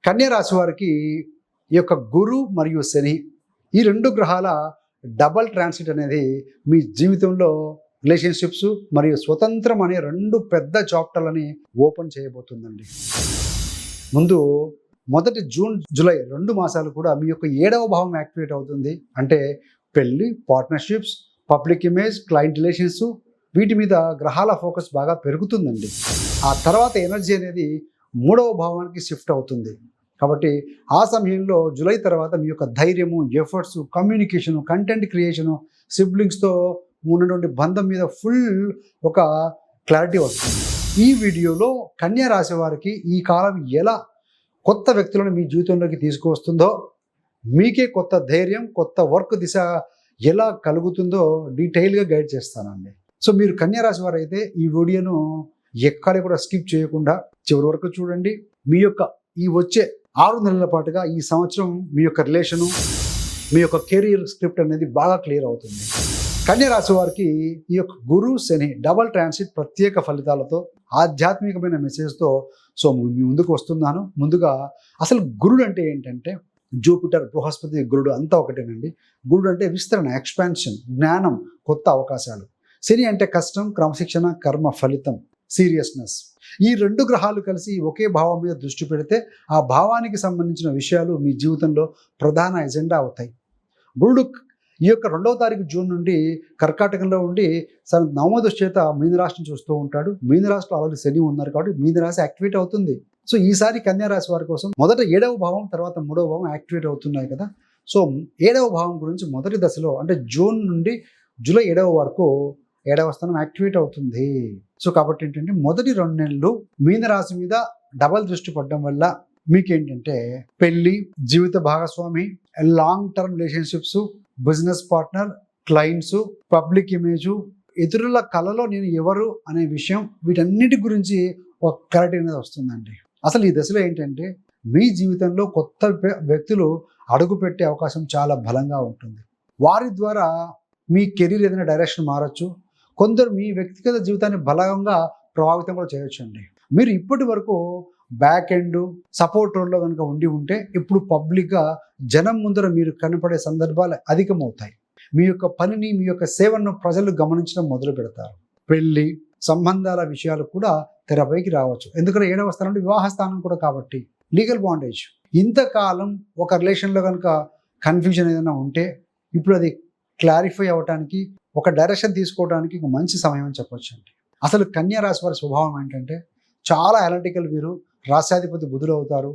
కన్యా రాశి వారికి ఈ యొక్క గురు మరియు శని ఈ రెండు గ్రహాల డబల్ ట్రాన్సిట్ అనేది మీ జీవితంలో రిలేషన్షిప్స్ మరియు స్వతంత్రం అనే రెండు పెద్ద చాప్టర్లని ఓపెన్ చేయబోతుందండి. ముందు మొదటి జూన్ జూలై 2 మాసాలు కూడా మీ యొక్క 7వ భావం యాక్టివేట్ అవుతుంది. అంటే పెళ్ళి, partnerships, public image, client relations వీటి మీద గ్రహాల ఫోకస్ బాగా పెరుగుతుందండి. ఆ తర్వాత ఎనర్జీ అనేది 3వ భావానికి షిఫ్ట్ అవుతుంది. కాబట్టి ఆ సమయంలో జూలై తర్వాత మీ యొక్క ధైర్యము, ఎఫర్ట్స్, కమ్యూనికేషను, కంటెంట్ క్రియేషను, సిబ్లింగ్స్తో ఉన్నటువంటి బంధం మీద ఫుల్ ఒక క్లారిటీ వస్తుంది. ఈ వీడియోలో కన్యా రాశి వారికి ఈ కాలం ఎలా కొత్త వ్యక్తులను మీ జీవితంలోకి తీసుకువస్తుందో, మీకే కొత్త ధైర్యం, కొత్త వర్క్ దిశ ఎలా కలుగుతుందో డీటెయిల్గా గైడ్ చేస్తానండి. సో మీరు కన్యా రాశి వారు అయితే ఈ వీడియోను ఎక్కడ కూడా స్కిప్ చేయకుండా చివరి వరకు చూడండి. మీ యొక్క ఈ వచ్చే 6 నెలల పాటుగా ఈ సంవత్సరం మీ యొక్క రిలేషను, మీ యొక్క కెరీర్ స్క్రిప్ట్ అనేది బాగా క్లియర్ అవుతుంది. కన్యా రాశి వారికి ఈ యొక్క గురు శని డబల్ ట్రాన్సిట్ ప్రత్యేక ఫలితాలతో ఆధ్యాత్మికమైన మెసేజ్తో మీ ముందుకు వస్తున్నాను. ముందుగా అసలు గురుడు అంటే ఏంటంటే జూపిటర్, బృహస్పతి, గురుడు అంతా ఒకటేనండి. గురుడు అంటే విస్తరణ, ఎక్స్పాన్షన్, జ్ఞానం, కొత్త అవకాశాలు. శని అంటే కష్టం, క్రమశిక్షణ, కర్మ ఫలితం, సీరియస్నెస్. ఈ రెండు గ్రహాలు కలిసి ఒకే భావం మీద దృష్టి పెడితే ఆ భావానికి సంబంధించిన విషయాలు మీ జీవితంలో ప్రధాన ఎజెండా అవుతాయి. గురుడు ఈ యొక్క 2వ తారీఖు జూన్ నుండి కర్కాటకంలో ఉండి నవమ దృష్టి చేత మీనరాశిని చూస్తూ ఉంటాడు. మీనరాశిలో ఆల్రెడీ శని ఉన్నారు కాబట్టి మీనరాశి యాక్టివేట్ అవుతుంది. సో ఈసారి కన్యా రాశి వారి కోసం మొదట 7వ భావం, తర్వాత 3వ భావం యాక్టివేట్ అవుతున్నాయి కదా. సో 7వ భావం గురించి మొదటి దశలో అంటే జూన్ నుండి జూలై 7వ వరకు 7వ స్థానం యాక్టివేట్ అవుతుంది. సో కాబట్టి ఏంటంటే మొదటి 2 నెలలు మీనరాశి మీద డబల్ దృష్టి పడడం వల్ల మీకేంటంటే పెళ్ళి, జీవిత భాగస్వామి, long term relationships, business partner, clients, public image, ఇతరుల కళలో నేను ఎవరు అనే విషయం, వీటన్నిటి గురించి ఒక క్లారిటీ అనేది వస్తుందండి. అసలు ఈ దశలో ఏంటంటే మీ జీవితంలో కొత్త వ్యక్తులు అడుగుపెట్టే అవకాశం చాలా బలంగా ఉంటుంది. వారి ద్వారా మీ కెరీర్ ఏదైనా డైరెక్షన్ మారచ్చు. కొందరు మీ వ్యక్తిగత జీవితాన్ని బలంగా ప్రభావితం కూడా చేయొచ్చు అండి. మీరు ఇప్పటి వరకు బ్యాక్ ఎండ్ సపోర్ట్ రోల్లో కనుక ఉంటే ఇప్పుడు పబ్లిక్గా జనం ముందర మీరు కనపడే సందర్భాలు అధికమవుతాయి. మీ యొక్క పనిని, మీ యొక్క సేవను ప్రజలు గమనించడం మొదలు పెడతారు. పెళ్ళి సంబంధాల విషయాలు కూడా తెరపైకి రావచ్చు. ఎందుకంటే 7వ స్థానం వివాహ స్థానం కూడా కాబట్టి లీగల్ బాండేజ్. ఇంతకాలం ఒక రిలేషన్లో కనుక కన్ఫ్యూజన్ ఏదైనా ఉంటే ఇప్పుడు అది క్లారిఫై అవ్వడానికి, ఒక డైరెక్షన్ తీసుకోవడానికి ఒక మంచి సమయం అని చెప్పొచ్చు అండి. అసలు కన్యా రాశి వారి స్వభావం ఏంటంటే చాలా అనలిటికల్. వీరు రాశ్యాధిపతి బుధుడు అవుతారు.